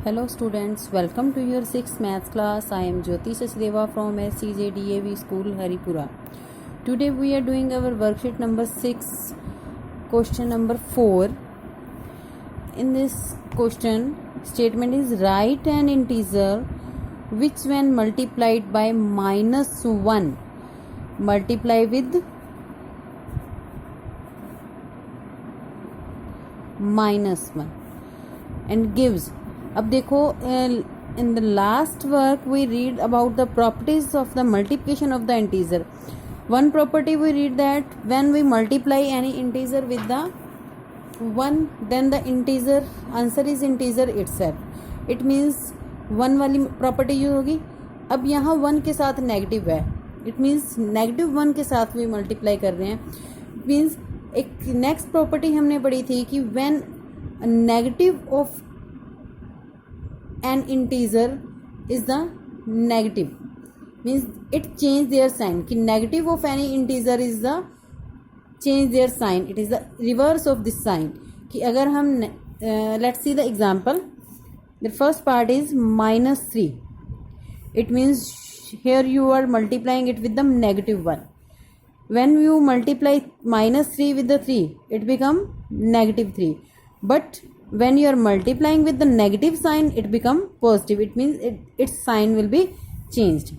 Hello students, welcome to your 6th maths class. I am Jyoti Sachdeva from SCJDAV School Haripura. Today we are doing our worksheet number 6, question number 4. In this question, statement is write an integer which when multiplied by -1 multiply with -1 and gives. अब देखो, in the last work we read about the properties of the multiplication of the integer. One property we read that when we multiply any integer with the 1, then the integer answer is integer itself. It means 1 वाली property use होगी. अब यहाँ 1 के साथ negative है, it means -1 के साथ भी मल्टीप्लाई कर रहे हैं. इट मीन्स एक नेक्स्ट प्रॉपर्टी हमने पढ़ी थी कि when negative of an integer is the negative, means it change their sign. कि negative of any integer is the change their sign, it is the reverse of this sign. कि अगर हम let's see the example. The first part is -3. It means here you are multiplying it with the -1. When you multiply -3 with the 3, it become -3. But when you are multiplying with the negative sign, it become positive. It means its sign will be changed.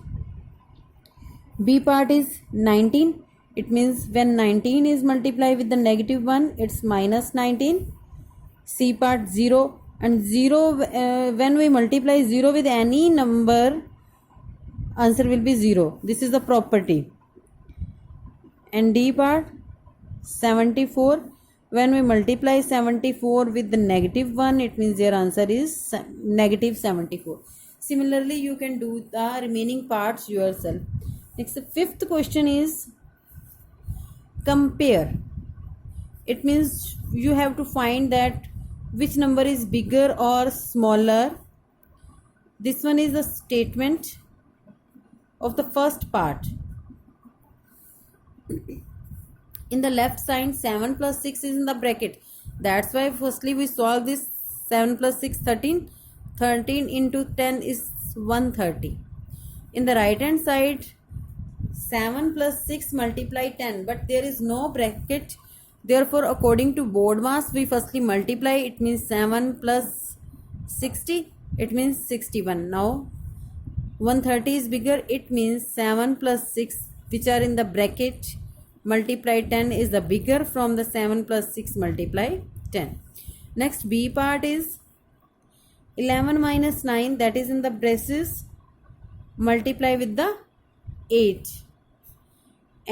B part is 19. It means when 19 is multiplied with the -1, it's -19. C part 0, and 0 when we multiply 0 with any number, answer will be 0. This is the property. And D part 74. When we multiply 74 with the -1, it means their answer is -74. Similarly, you can do the remaining parts yourself. Next, the fifth question is compare. It means you have to find that which number is bigger or smaller. This one is the statement of the first part. In the left side, 7 plus 6 is in the bracket. That's why firstly we solve this. 7 plus 6, 13. 13 into 10 is 130. In the right hand side, 7 plus 6 multiply 10, but there is no bracket. Therefore, according to board mass, we firstly multiply. It means 7 plus 60. It means 61. Now, 130 is bigger. It means 7 plus 6, which are in the bracket, multiply 10 is the bigger from the 7 plus 6 multiply 10. Next, B part is 11 minus 9, that is in the braces, multiply with the 8,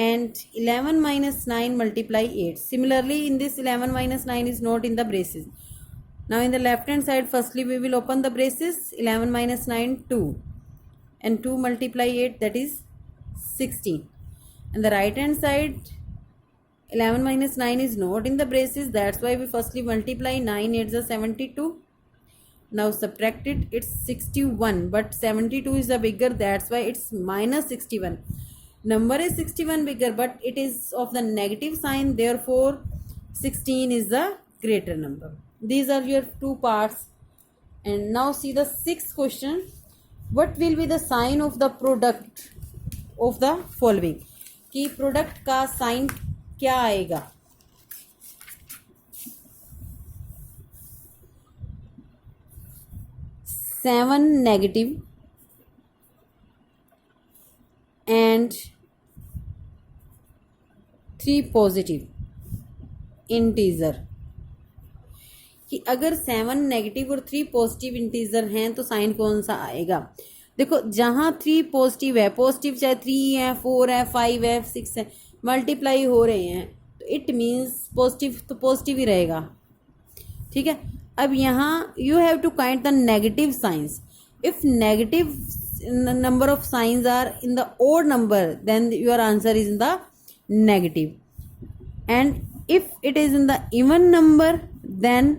and 11 minus 9 multiply 8. Similarly, in this 11 minus 9 is not in the braces. Now in the left hand side, firstly we will open the braces. 11 minus 9, 2, and 2 multiply 8, that is 16. And the right hand side, 11 minus 9 is not in the braces. That's why we firstly multiply. 9 8 is 72. Now subtract it. It's 61. But 72 is the bigger. That's why it's -61. Number is 61 bigger, but it is of the negative sign. Therefore, 16 is the greater number. These are your two parts. And now see the sixth question. What will be the sign of the product of the following? कि product का sign क्या आएगा. 7 negative and 3 positive integer. कि अगर 7 negative और 3 positive integer हैं तो sign कौन सा आएगा. देखो, जहाँ 3 पॉजिटिव है, पॉजिटिव चाहे 3 है, 4 है, 5 है, 6 है, मल्टीप्लाई हो रहे हैं, तो इट मीन्स पॉजिटिव तो पॉजिटिव ही रहेगा. ठीक है. अब यहाँ you have to count the negative signs. If negative number of signs are in the odd number, then your answer is in the negative. And if it is in the even number, then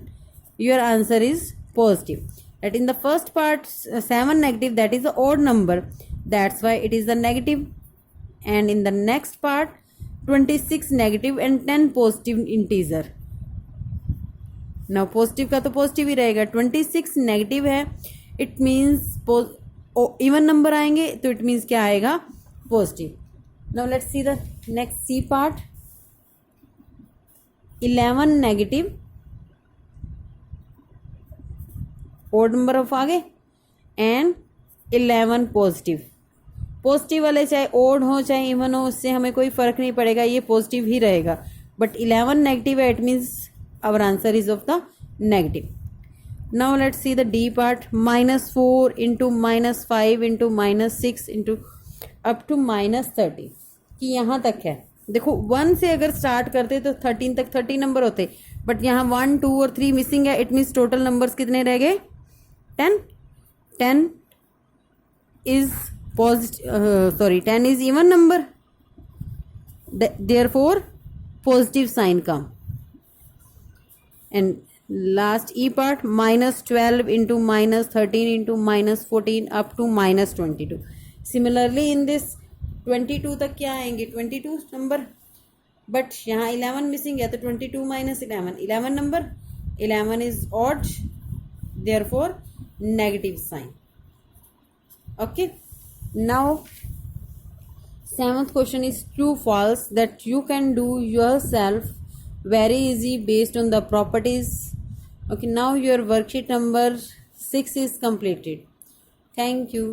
your answer is positive. That in the first part, 7 negative, that is the odd number, that's why it is the negative. And in the next part, 26 negative and 10 positive integer, ना positive का तो positive ही रहेगा, 26 negative है, it means even number आएंगे तो it means क्या आएगा, positive. Now let's see the next C part. 11 negative, odd number of आगे, एंड 11 पॉजिटिव. पॉजिटिव वाले चाहे ओड हो चाहे इवन हो, उससे हमें कोई फर्क नहीं पड़ेगा, ये पॉजिटिव ही रहेगा. बट 11 नेगेटिव है, it means our answer is of the negative. Now let's see the D part. -4 into -5 into -6 into up to -30 कि यहाँ तक है. देखो 1 से अगर स्टार्ट करते तो 13 तक 30 नंबर होते, बट यहाँ 1, 2 और 3 मिसिंग है. इट मीन्स टोटल नंबर्स कितने रह गए, 10 is positive, 10 is even number, therefore positive sign come. And last E part, -12 into -13 into -14 up to -22. Similarly in this 22 तक क्या आएंगे, 22 नंबर, बट यहाँ 11 मिसिंग है तो 22 minus 11 number, 11 is odd, therefore negative sign. Okay. Now 7th question is true false, that you can do yourself very easy based on the properties. Okay, now your worksheet number 6 is completed. Thank you.